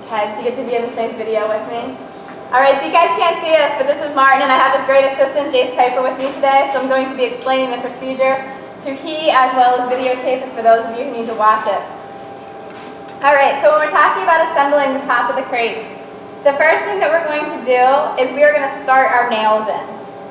Okay, so you get to be in this nice video with me. Alright, so you guys can't see us, but this is Martin, and I have this great assistant, Jace Piper, with me today, so I'm going to be explaining the procedure to he as well as videotape it for those of you who need to watch it. Alright, so when we're talking about assembling the top of the crate, the first thing that we're going to do is we are going to start our nails in.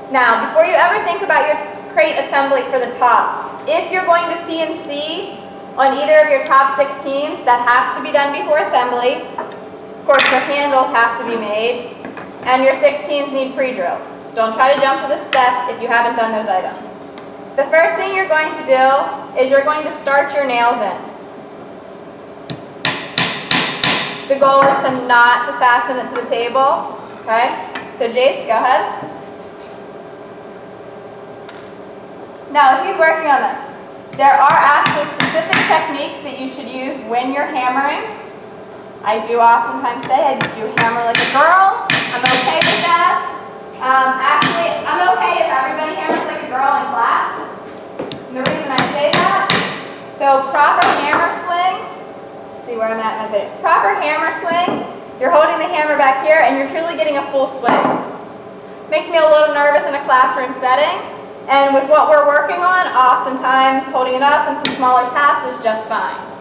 Now, before you ever think about your crate assembly for the top, if you're going to CNC on either of your top 16s, that has to be done before assembly. Of course, your handles have to be made, and your 16s need pre-drilled. Don't try to jump to this step if you haven't done those items. The first thing you're going to do is you're going to start your nails in. The goal is to not to fasten it to the table, okay? So Jace, go ahead. Now, as he's working on this, there are actually specific techniques that you should use when you're hammering. I do oftentimes say I do hammer like a girl. I'm okay with that. Actually, I'm okay if everybody hammers like a girl in class. And the reason I say that, so proper hammer swing, see where I'm at in my video. Proper hammer swing, you're holding the hammer back here and you're truly getting a full swing. Makes me a little nervous in a classroom setting. And with what we're working on, oftentimes holding it up and some smaller taps is just fine.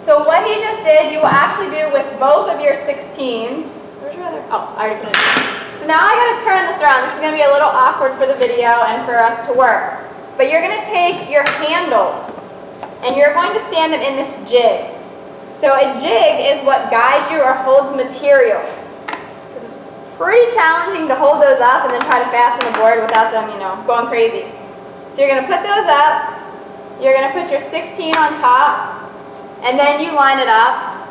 So what he just did, you will actually do with both of your 16s. Where's your other? Oh, I already put it in. So now I got to turn this around. This is going to be a little awkward for the video and for us to work. But you're going to take your handles and you're going to stand them in this jig. So a jig is what guides you or holds materials. It's pretty challenging to hold those up and then try to fasten the board without them, going crazy. So you're going to put those up. You're going to put your 16 on top, and then you line it up,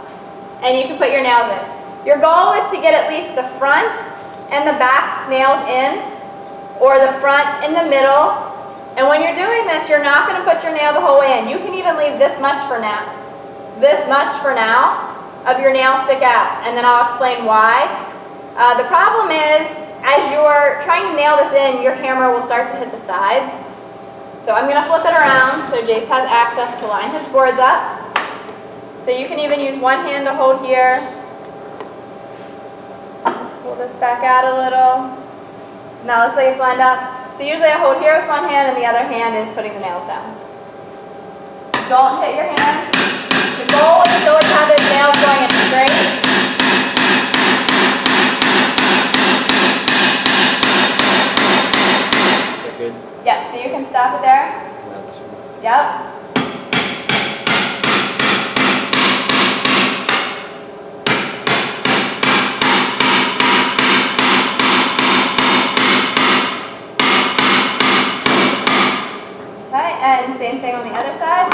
and you can put your nails in. Your goal is to get at least the front and the back nails in, or the front and the middle. And when you're doing this, you're not going to put your nail the whole way in. You can even leave this much for now. This much for now of your nail stick out, and then I'll explain why. The problem is, as you're trying to nail this in, your hammer will start to hit the sides. So I'm going to flip it around so Jace has access to line his boards up. So you can even use one hand to hold here. Pull this back out a little. Now it looks like it's lined up. So usually I hold here with one hand and the other hand is putting the nails down. Don't hit your hand. The goal is to always have those nails going in straight. Is that good? Yep, so you can stop it there. Yep. And same thing on the other side.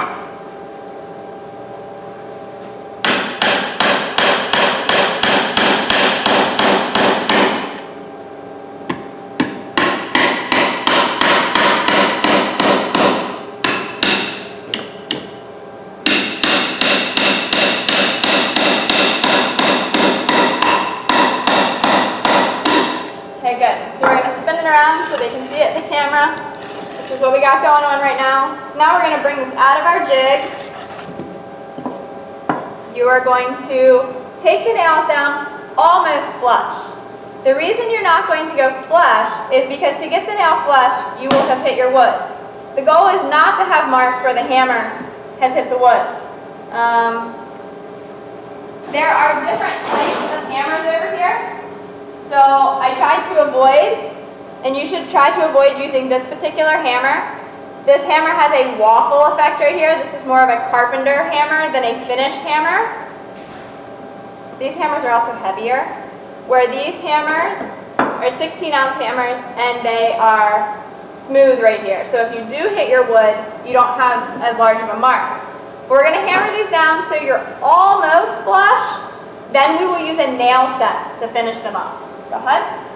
Okay, good. So we're going to spin it around so they can see it in the camera. This is what we got going on right now. So now we're going to bring this out of our jig. You are going to take the nails down almost flush. The reason you're not going to go flush is because to get the nail flush, you will have hit your wood. The goal is not to have marks where the hammer has hit the wood. There are different types of hammers over here. So I tried to avoid, and you should try to avoid using this particular hammer. This hammer has a waffle effect right here. This is more of a carpenter hammer than a finish hammer. These hammers are also heavier, where these hammers are 16-ounce hammers and they are smooth right here. So if you do hit your wood, you don't have as large of a mark. We're going to hammer these down so you're almost flush. Then we will use a nail set to finish them off. Go ahead.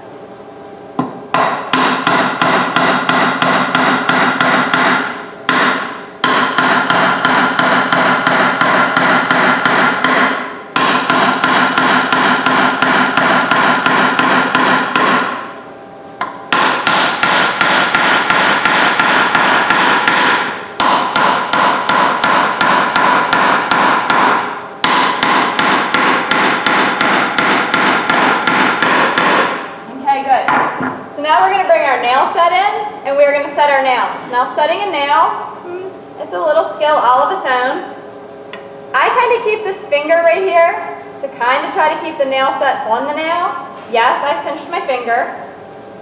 our nail set in, and we're going to set our nails. Now setting a nail, it's a little skill all of its own. I kind of keep this finger right here to kind of try to keep the nail set on the nail. Yes, I've pinched my finger.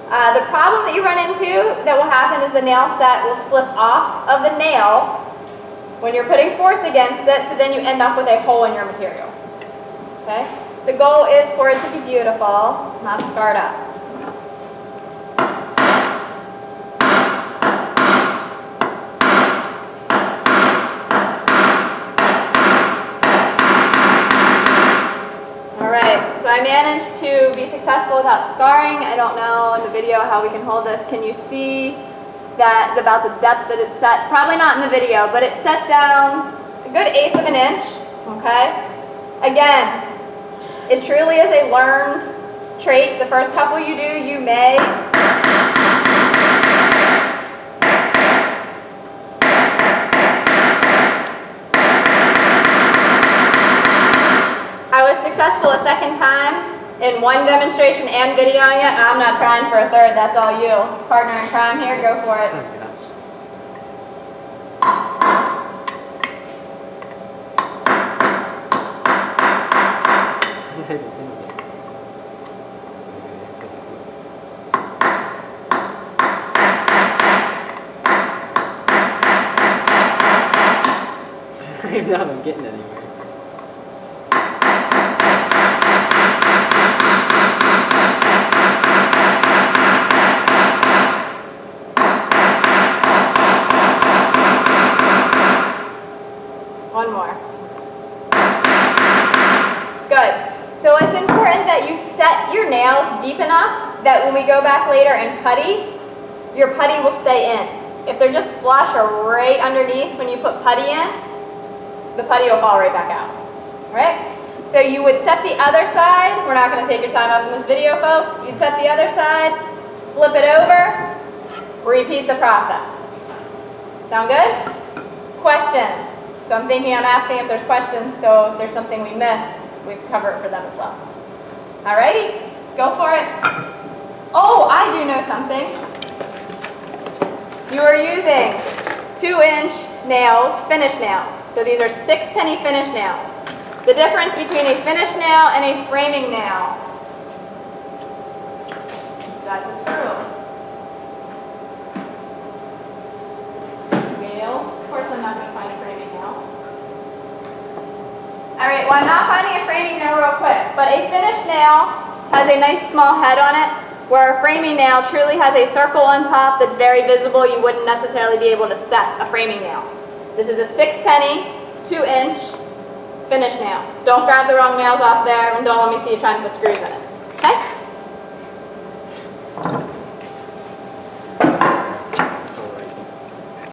The problem that you run into that will happen is the nail set will slip off of the nail when you're putting force against it, so then you end up with a hole in your material. Okay? The goal is for it to be beautiful, not scarred up. Alright, so I managed to be successful without scarring. I don't know in the video how we can hold this. Can you see that about the depth that it's set? Probably not in the video, but it's set down a good 1/8 of an inch. Okay? Again, it truly is a learned trait. The first couple you do, you may I was successful a second time in one demonstration and videoing it. I'm not trying for a third. That's all you. Partner in crime here, go for it. I'm not getting anywhere. One more. Good. So it's important that you set your nails deep enough that when we go back later and putty, your putty will stay in. If they're just flush or right underneath when you put putty in, the putty will fall right back out. Right? So you would set the other side. We're not going to take your time up in this video, folks. You'd set the other side, flip it over, repeat the process. Sound good? Questions? So I'm asking if there's questions, so if there's something we missed, we can cover it for them as well. Alrighty, go for it. Oh, I do know something. You are using 2-inch nails, finish nails. So these are 6-penny finish nails. The difference between a finish nail and a framing nail. That's a screw. Of course I'm not going to find a framing nail. Alright, well I'm not finding a framing nail real quick, but a finish nail has a nice small head on it, where a framing nail truly has a circle on top that's very visible. You wouldn't necessarily be able to set a framing nail. This is a 6-penny, 2-inch finish nail. Don't grab the wrong nails off there, and don't let me see you trying to put screws in it.